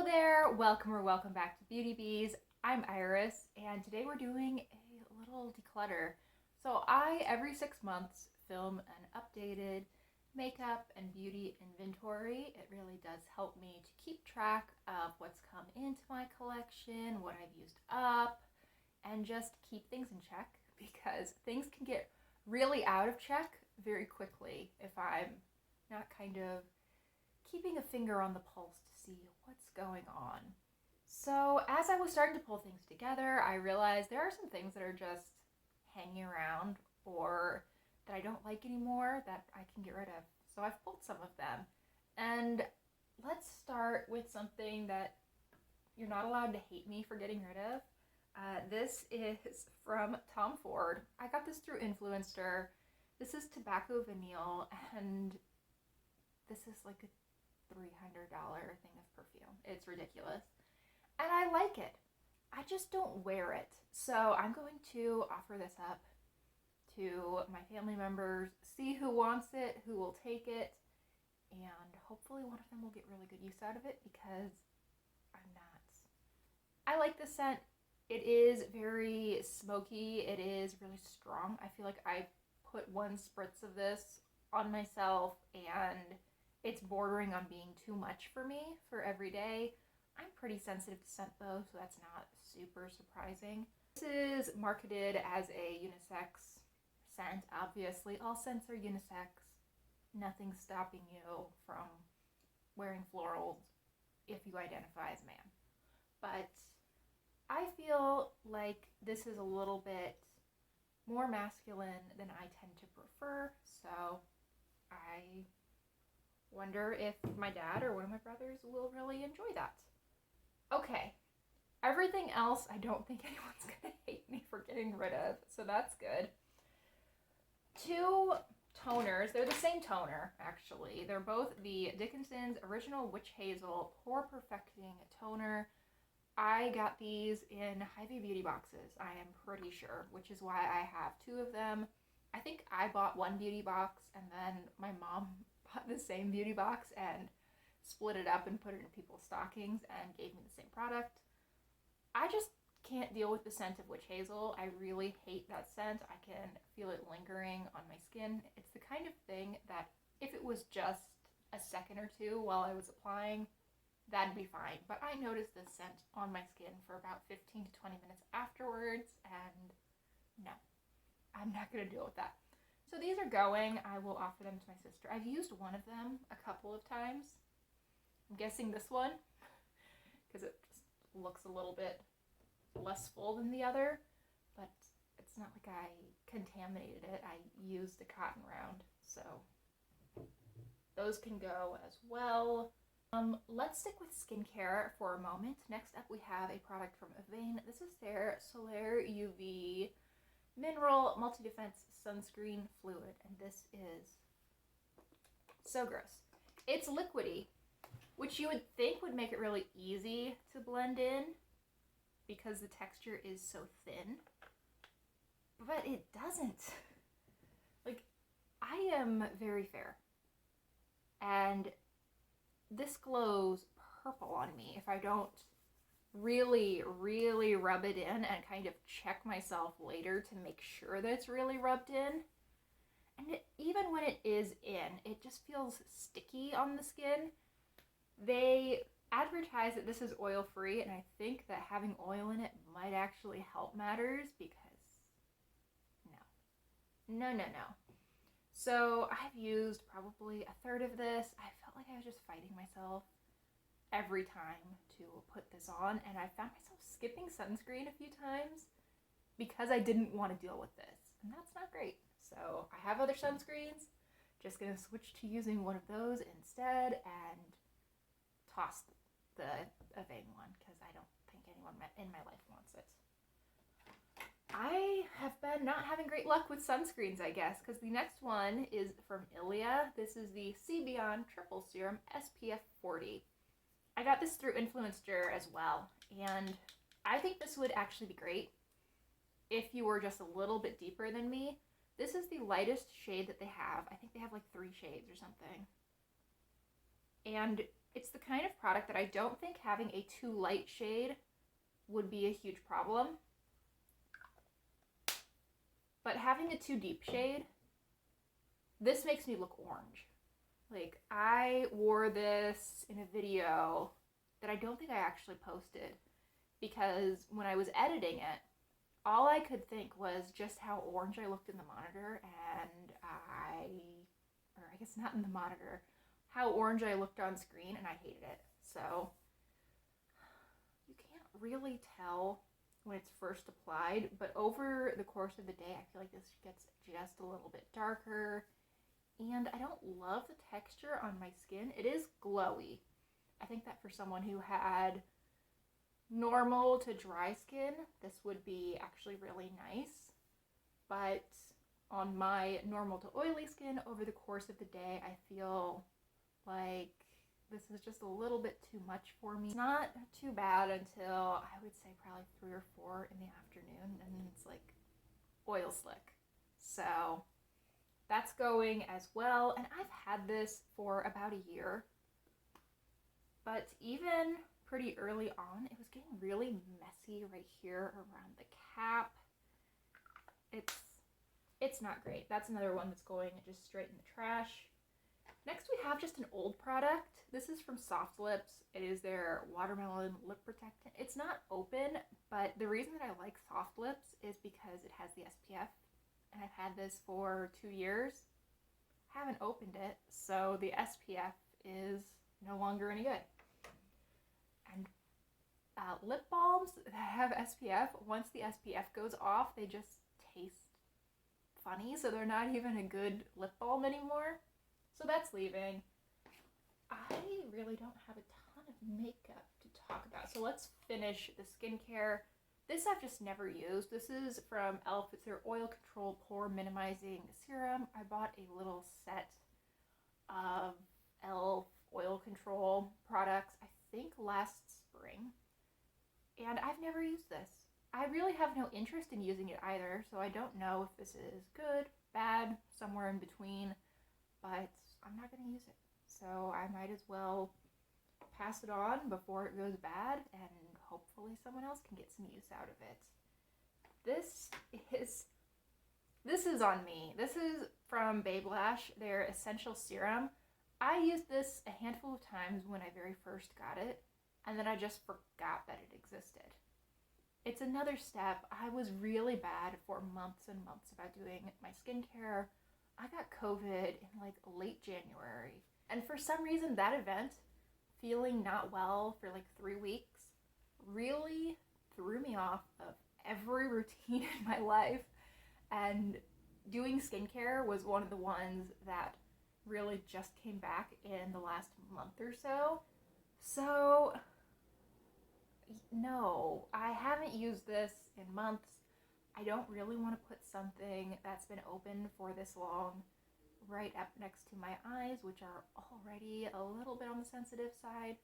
Hello there, welcome or welcome back to Beauty Bees. I'm Iris, and today we're doing a little declutter. So I, every 6 months, film an updated makeup and beauty inventory. It really does help me to keep track of what's come into my collection, what I've used up, and just keep things in check because things can get really out of check very quickly if I'm not kind of keeping a finger on the pulse to see what's going on. So as I was starting to pull things together, I realized there are some things that are just hanging around or that I don't like anymore that I can get rid of. So I've pulled some of them. And let's start with something that you're not allowed to hate me for getting rid of. This is from Tom Ford. I got this through Influencer. This is Tobacco Vanille, and this is like a $300 thing of perfume. It's ridiculous. And I like it. I just don't wear it. So I'm going to offer this up to my family members, see who wants it, who will take it, and hopefully one of them will get really good use out of it because I'm not. I like the scent. It is very smoky. It is really strong. I feel like I put one spritz of this on myself and it's bordering on being too much for me for every day. I'm pretty sensitive to scent though, so that's not super surprising. This is marketed as a unisex scent. Obviously, all scents are unisex. Nothing's stopping you from wearing florals if you identify as man. But I feel like this is a little bit more masculine than I tend to prefer, so I wonder if my dad or one of my brothers will really enjoy that. Okay, everything else I don't think anyone's gonna hate me for getting rid of, so that's good. Two toners, they're the same toner actually. They're both the Dickinson's Original Witch Hazel Pore Perfecting Toner. I got these in Hy-Vee beauty boxes, I am pretty sure, which is why I have two of them. I think I bought one beauty box and then my mom bought the same beauty box and split it up and put it in people's stockings and gave me the same product. I just can't deal with the scent of witch hazel. I really hate that scent. I can feel it lingering on my skin. It's the kind of thing that if it was just a second or two while I was applying, that'd be fine. But I noticed this scent on my skin for about 15 to 20 minutes afterwards, and no, I'm not gonna deal with that. So these are going. I will offer them to my sister. I've used one of them a couple of times. I'm guessing this one, because it just looks a little bit less full than the other, but it's not like I contaminated it. I used a cotton round, so those can go as well. Let's stick with skincare for a moment. Next up we have a product from Avane. This is their Solaire UV Mineral Multi-Defense Sunscreen Fluid, and this is so gross. It's liquidy, which you would think would make it really easy to blend in because the texture is so thin, but it doesn't. Like, I am very fair, and this glows purple on me if I don't really rub it in and kind of check myself later to make sure that it's really rubbed in. And even when it is in, it just feels sticky on the skin. They advertise that this is oil free, and I think that having oil in it might actually help matters because no. So I've used probably a third of this. I felt like I was just fighting myself every time to put this on, and I found myself skipping sunscreen a few times because I didn't want to deal with this, and that's not great. So I have other sunscreens, just gonna switch to using one of those instead and toss the Avane one because I don't think anyone in my life wants it. I have been not having great luck with sunscreens, I guess, because the next one is from Ilia. This is the C Beyond Triple Serum SPF 40. I got this through Influencer as well, and I think this would actually be great if you were just a little bit deeper than me. This is the lightest shade that they have. I think they have like 3 shades or something. And It's the kind of product that I don't think having a too light shade would be a huge problem. But having a too deep shade, this makes me look orange. Like, I wore this in a video that I don't think I actually posted because when I was editing it, all I could think was just how orange I looked in the monitor, and or I guess not in the monitor, how orange I looked on screen, and I hated it. So, you can't really tell when it's first applied, but over the course of the day, I feel like this gets just a little bit darker, and I don't love the texture on my skin. It is glowy. I think that for someone who had normal to dry skin, this would be actually really nice, but on my normal to oily skin over the course of the day, I feel like this is just a little bit too much for me. It's not too bad until I would say probably 3 or 4 in the afternoon, and then it's like oil slick. So that's going as well, and I've had this for about a year, but even pretty early on, it was getting really messy right here around the cap. It's not great. That's another one that's going just straight in the trash. Next we have just an old product. This is from Soft Lips. It is their Watermelon Lip Protectant. It's not open, but the reason that I like Soft Lips is because it has the SPF, and I've had this for 2 years. Haven't opened it, so the SPF is no longer any good. And lip balms that have SPF, once the SPF goes off, they just taste funny, so they're not even a good lip balm anymore. So that's leaving. I really don't have a ton of makeup to talk about, so let's finish the skincare. This I've just never used. This is from e.l.f. It's their Oil Control Pore Minimizing Serum. I bought a little set of e.l.f. oil control products, I think last spring, and I've never used this. I really have no interest in using it either, so I don't know if this is good, bad, somewhere in between, but I'm not going to use it. So I might as well pass it on before it goes bad, and hopefully someone else can get some use out of it. This is on me. This is from Babe Lash, their Essential Serum. I used this a handful of times when I very first got it, and then I just forgot that it existed. It's another step. I was really bad for months and months about doing my skincare. I got COVID in like late January, and for some reason that event, feeling not well for like 3 weeks, really threw me off of every routine in my life, and doing skincare was one of the ones that really just came back in the last month or so. So no, I haven't used this in months. I don't really want to put something that's been open for this long right up next to my eyes, which are already a little bit on the sensitive side.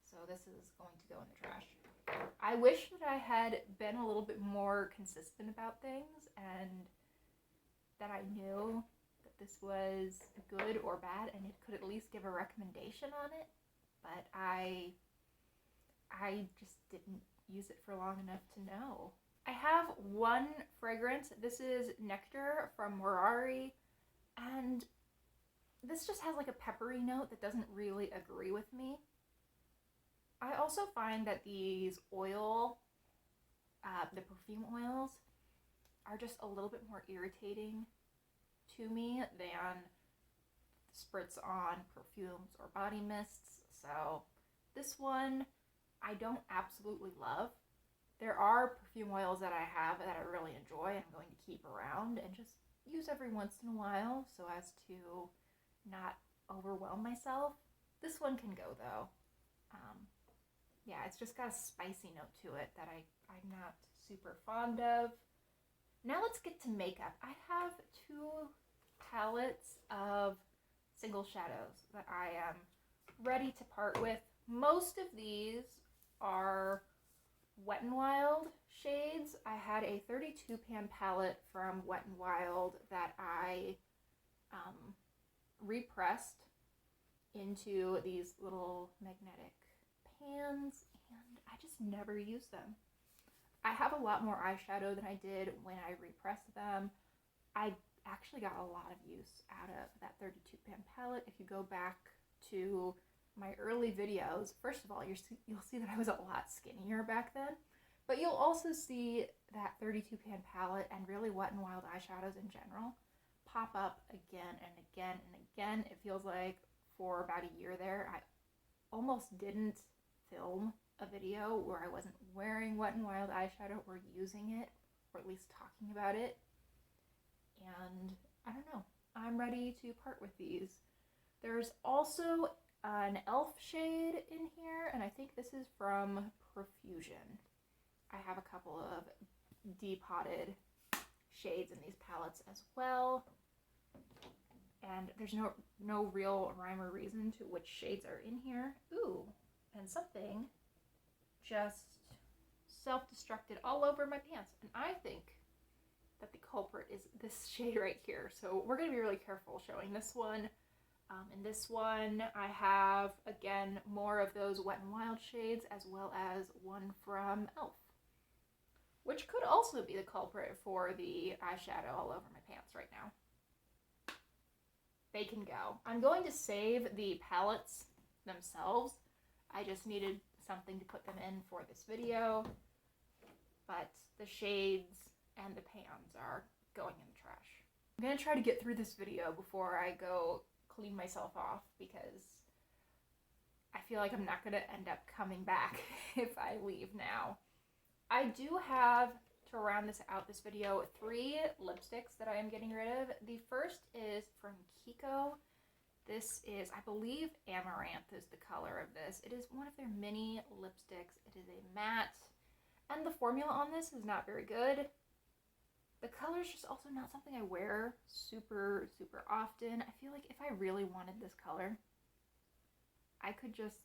So this is going to go in the trash. I wish that I had been a little bit more consistent about things, and that I knew that this was good or bad, and it could at least give a recommendation on it. But I just didn't use it for long enough to know. I have one fragrance. This is Nectar from Morari, and this just has like a peppery note that doesn't really agree with me. I also find that these the perfume oils, are just a little bit more irritating to me than spritz on perfumes or body mists. So this one I don't absolutely love. There are perfume oils that I have that I really enjoy and I'm going to keep around and just use every once in a while so as to not overwhelm myself. This one can go though. Yeah, it's just got a spicy note to it that I'm not super fond of. Now let's get to makeup. I have 2 palettes of single shadows that I am ready to part with. Most of these are Wet n Wild shades. I had a 32 pan palette from Wet n Wild that I repressed into these little magnetic pans, and I just never use them. I have a lot more eyeshadow than I did when I repressed them. I actually got a lot of use out of that 32 pan palette. If you go back to my early videos, first of all, you'll see that I was a lot skinnier back then, but you'll also see that 32 pan palette and really Wet n Wild eyeshadows in general pop up again and again and again. It feels like for about a year there, I almost didn't film a video where I wasn't wearing Wet n Wild eyeshadow or using it, or at least talking about it. And I don't know, I'm ready to part with these. There's also an e.l.f. shade in here, and I think this is from Profusion. I have a couple of depotted shades in these palettes as well. And there's no real rhyme or reason to which shades are in here. Ooh, and something just self-destructed all over my pants. And I think that the culprit is this shade right here. So we're going to be really careful showing this one. In this one, I have, again, more of those Wet n Wild shades, as well as one from e.l.f., which could also be the culprit for the eyeshadow all over my pants right now. They can go. I'm going to save the palettes themselves. I just needed something to put them in for this video, but the shades and the pans are going in the trash. I'm gonna try to get through this video before I go clean myself off, because I feel like I'm not gonna end up coming back if I leave now. I do have, to round this out this video, 3 lipsticks that I am getting rid of. The first is from Kiko. This is, I believe, Amaranth is the color of this. It is one of their mini lipsticks. It is a matte, and the formula on this is not very good. The color is just also not something I wear super often. I feel like if I really wanted this color, I could just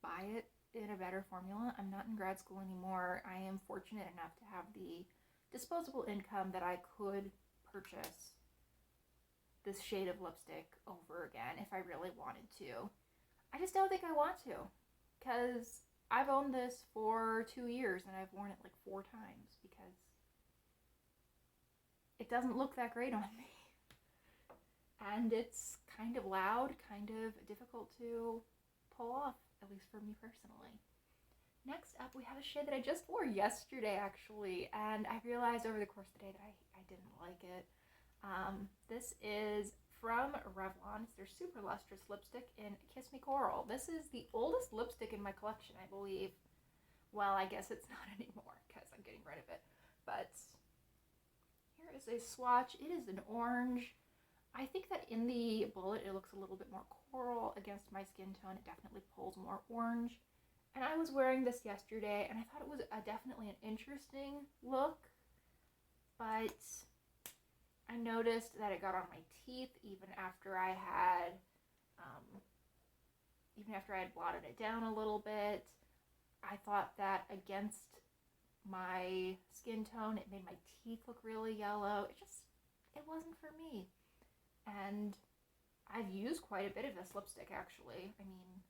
buy it in a better formula. I'm not in grad school anymore. I am fortunate enough to have the disposable income that I could purchase this shade of lipstick over again if I really wanted to. I just don't think I want to, because I've owned this for 2 years and I've worn it like 4 times because it doesn't look that great on me. And it's kind of loud, kind of difficult to pull off, at least for me personally. Next up, we have a shade that I just wore yesterday, actually, and I realized over the course of the day that I didn't like it. This is from Revlon. It's their Super Lustrous lipstick in Kiss Me Coral. This is the oldest lipstick in my collection, I believe. Well, I guess it's not anymore because I'm getting rid of it. But here is a swatch. It is an orange. I think that in the bullet it looks a little bit more coral. Against my skin tone, it definitely pulls more orange. And I was wearing this yesterday, and I thought it was definitely an interesting look, but I noticed that it got on my teeth even after I had blotted it down a little bit. I thought that against my skin tone, it made my teeth look really yellow. It wasn't for me. And I've used quite a bit of this lipstick, actually. I mean,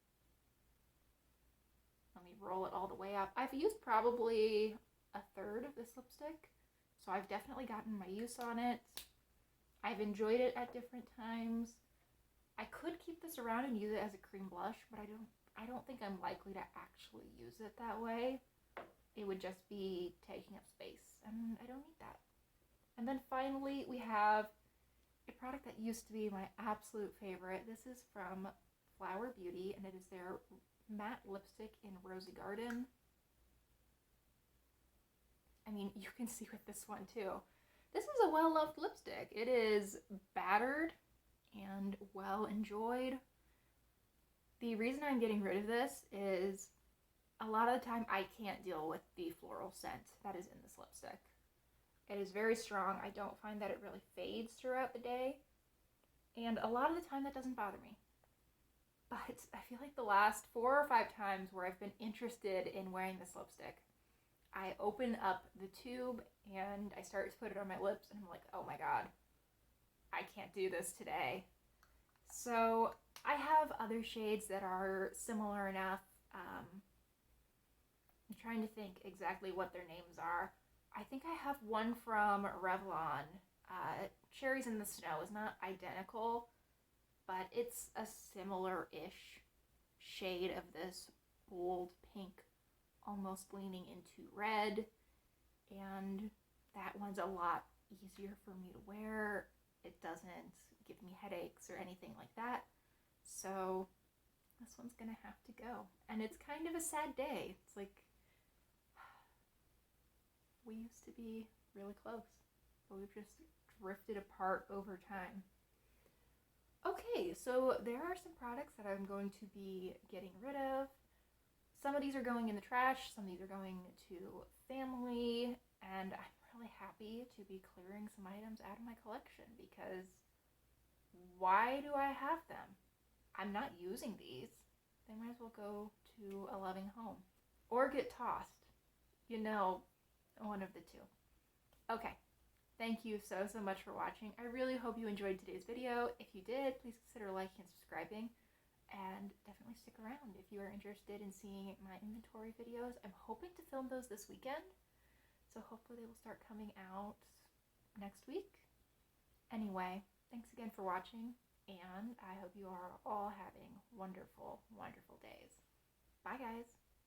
let me roll it all the way up. I've used probably a third of this lipstick, so I've definitely gotten my use on it. I've enjoyed it at different times. I could keep this around and use it as a cream blush, but I don't think I'm likely to actually use it that way. It would just be taking up space, and I don't need that. And then finally, we have a product that used to be my absolute favorite. This is from Flower Beauty, and it is their matte lipstick in Rosy Garden. I mean, you can see with this one too. This is a well-loved lipstick. It is battered and well enjoyed. The reason I'm getting rid of this is a lot of the time I can't deal with the floral scent that is in this lipstick. It is very strong. I don't find that it really fades throughout the day, and a lot of the time that doesn't bother me. But I feel like the last 4 or 5 times where I've been interested in wearing this lipstick, I open up the tube and I start to put it on my lips and I'm like, oh my god, I can't do this today. So I have other shades that are similar enough. I'm trying to think exactly what their names are. I think I have one from Revlon. Cherries in the Snow is not identical, but it's a similar-ish shade of this bold pink, almost leaning into red. And that one's a lot easier for me to wear. It doesn't give me headaches or anything like that. So this one's gonna have to go. And it's kind of a sad day. It's like we used to be really close, but we've just drifted apart over time. Okay, so there are some products that I'm going to be getting rid of. Some of these are going in the trash, some of these are going to family, and I'm really happy to be clearing some items out of my collection because why do I have them? I'm not using these. They might as well go to a loving home or get tossed. You know, one of the two. Okay, thank you so much for watching. I really hope you enjoyed today's video. If you did, please consider liking and subscribing. And definitely stick around if you are interested in seeing my inventory videos. I'm hoping to film those this weekend, so hopefully they will start coming out next week. Anyway, thanks again for watching, and I hope you are all having wonderful, wonderful days. Bye, guys.